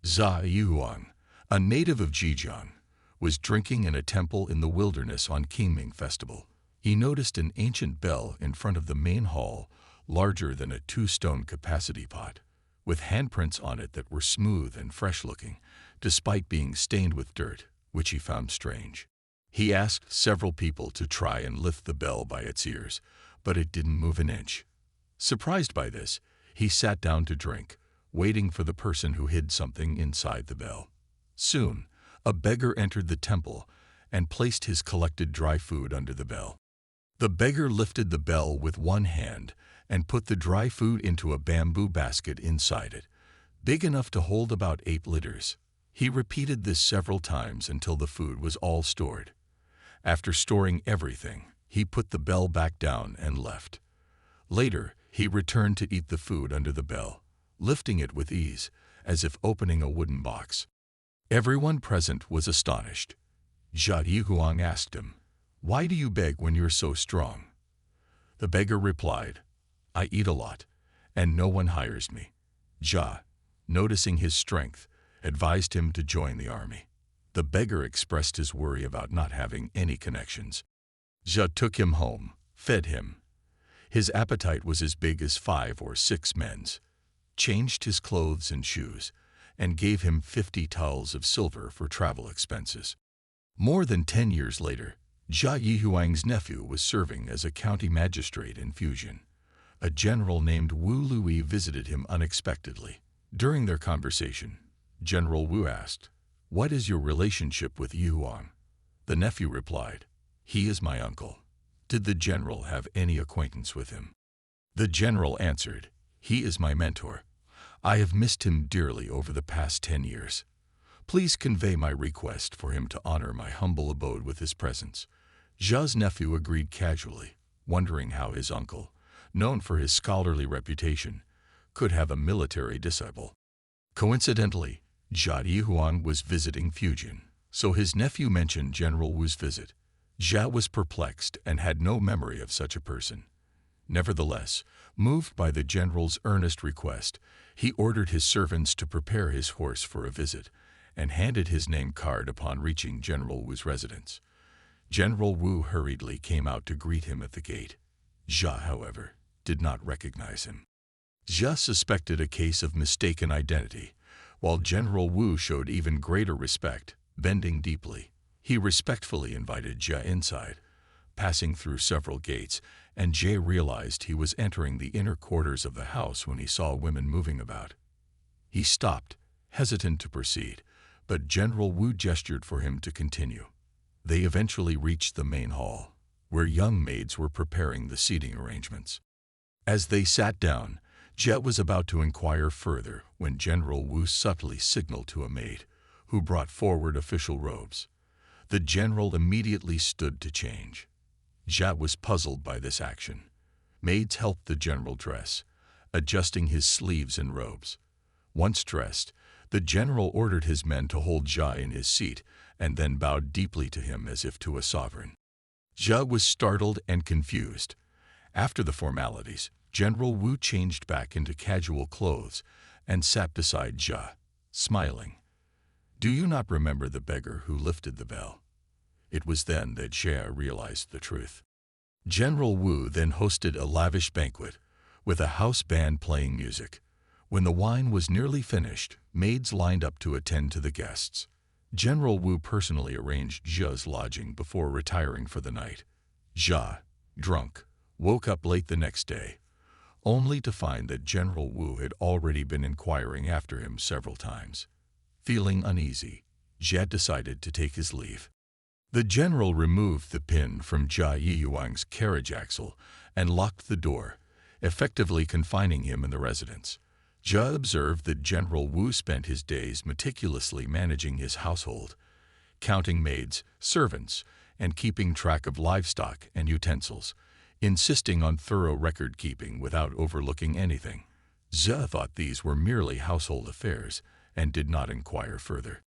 Zhai, a native of Zhejiang, was drinking in a temple in the wilderness on Qingming festival. He noticed an ancient bell in front of the main hall, larger than a 2-stone capacity pot, with handprints on it that were smooth and fresh-looking, despite being stained with dirt, which he found strange. He asked several people to try and lift the bell by its ears, but it didn't move an inch. Surprised by this, he sat down to drink, waiting for the person who hid something inside the bell. Soon, a beggar entered the temple and placed his collected dry food under the bell. The beggar lifted the bell with one hand and put the dry food into a bamboo basket inside it, big enough to hold about 8 liters. He repeated this several times until the food was all stored. After storing everything, he put the bell back down and left. Later, he returned to eat the food under the bell, lifting it with ease, as if opening a wooden box. Everyone present was astonished. Zhai asked him, "Why do you beg when you're so strong?" The beggar replied, "I eat a lot, and no one hires me." Zhai, noticing his strength, advised him to join the army. The beggar expressed his worry about not having any connections. Zhai took him home, fed him. His appetite was as big as 5 or 6 men's, changed his clothes and shoes, and gave him 50 taels of silver for travel expenses. More than 10 years later, Zhai Yihuang's nephew was serving as a county magistrate in Fujian. A general named Wu Lui visited him unexpectedly. During their conversation, General Wu asked, "What is your relationship with Yihuang?" The nephew replied, "He is my uncle." Did the general have any acquaintance with him? The general answered, "He is my mentor. I have missed him dearly over the past 10 years. Please convey my request for him to honor my humble abode with his presence." Zhai's nephew agreed casually, wondering how his uncle, known for his scholarly reputation, could have a military disciple. Coincidentally, Zhai Yihuang was visiting Fujian, so his nephew mentioned General Wu's visit. Zhai was perplexed and had no memory of such a person. Nevertheless, moved by the general's earnest request, he ordered his servants to prepare his horse for a visit and handed his name card upon reaching General Wu's residence. General Wu hurriedly came out to greet him at the gate. Zhai, however, did not recognize him. Zhai suspected a case of mistaken identity, while General Wu showed even greater respect, bending deeply. He respectfully invited Zhai inside, passing through several gates, and Zhai realized he was entering the inner quarters of the house when he saw women moving about. He stopped, hesitant to proceed, but General Wu gestured for him to continue. They eventually reached the main hall, where young maids were preparing the seating arrangements. As they sat down, Zhai was about to inquire further when General Wu subtly signaled to a maid, who brought forward official robes. The general immediately stood to change. Zhai was puzzled by this action. Maids helped the general dress, adjusting his sleeves and robes. Once dressed, the general ordered his men to hold Zhai in his seat and then bowed deeply to him as if to a sovereign. Zhai was startled and confused. After the formalities, General Wu changed back into casual clothes and sat beside Zhai, smiling. "Do you not remember the beggar who lifted the bell?" It was then that Zhai realized the truth. General Wu then hosted a lavish banquet, with a house band playing music. When the wine was nearly finished, maids lined up to attend to the guests. General Wu personally arranged Zhai's lodging before retiring for the night. Zhai, drunk, woke up late the next day, only to find that General Wu had already been inquiring after him several times. Feeling uneasy, Zhai decided to take his leave. The general removed the pin from Zhai Yihuang's carriage axle and locked the door, effectively confining him in the residence. Zhai observed that General Wu spent his days meticulously managing his household, counting maids, servants, and keeping track of livestock and utensils, insisting on thorough record-keeping without overlooking anything. Zhai thought these were merely household affairs and did not inquire further.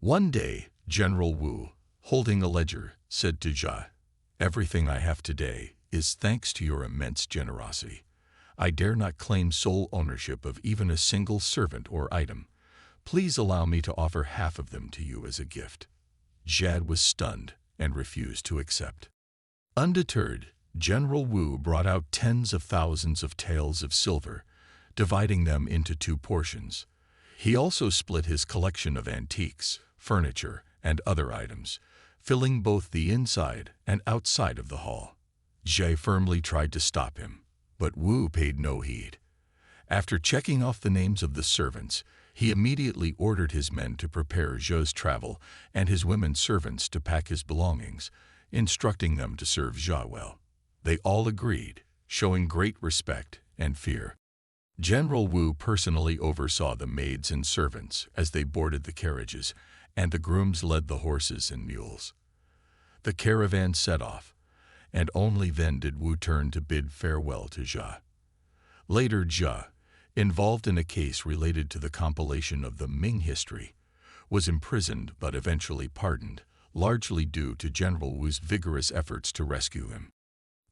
One day, General Wu, holding a ledger, said to Zhai, "Everything I have today is thanks to your immense generosity. I dare not claim sole ownership of even a single servant or item. Please allow me to offer half of them to you as a gift." Zhai was stunned and refused to accept. Undeterred, General Wu brought out tens of thousands of taels of silver, dividing them into 2 portions. He also split his collection of antiques, furniture, and other items, filling both the inside and outside of the hall. Zhai firmly tried to stop him, but Wu paid no heed. After checking off the names of the servants, he immediately ordered his men to prepare Zhai's travel and his women servants to pack his belongings, instructing them to serve Zhai well. They all agreed, showing great respect and fear. General Wu personally oversaw the maids and servants as they boarded the carriages, and the grooms led the horses and mules. The caravan set off, and only then did Wu turn to bid farewell to Zhai. Later, Zhai, involved in a case related to the compilation of the Ming history, was imprisoned but eventually pardoned, largely due to General Wu's vigorous efforts to rescue him.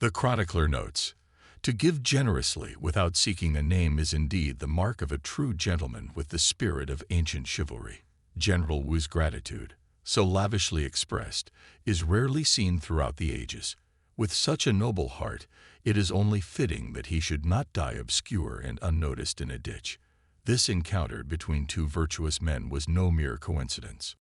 The chronicler notes, "To give generously without seeking a name is indeed the mark of a true gentleman with the spirit of ancient chivalry." General Wu's gratitude, so lavishly expressed, is rarely seen throughout the ages. With such a noble heart, it is only fitting that he should not die obscure and unnoticed in a ditch. This encounter between 2 virtuous men was no mere coincidence.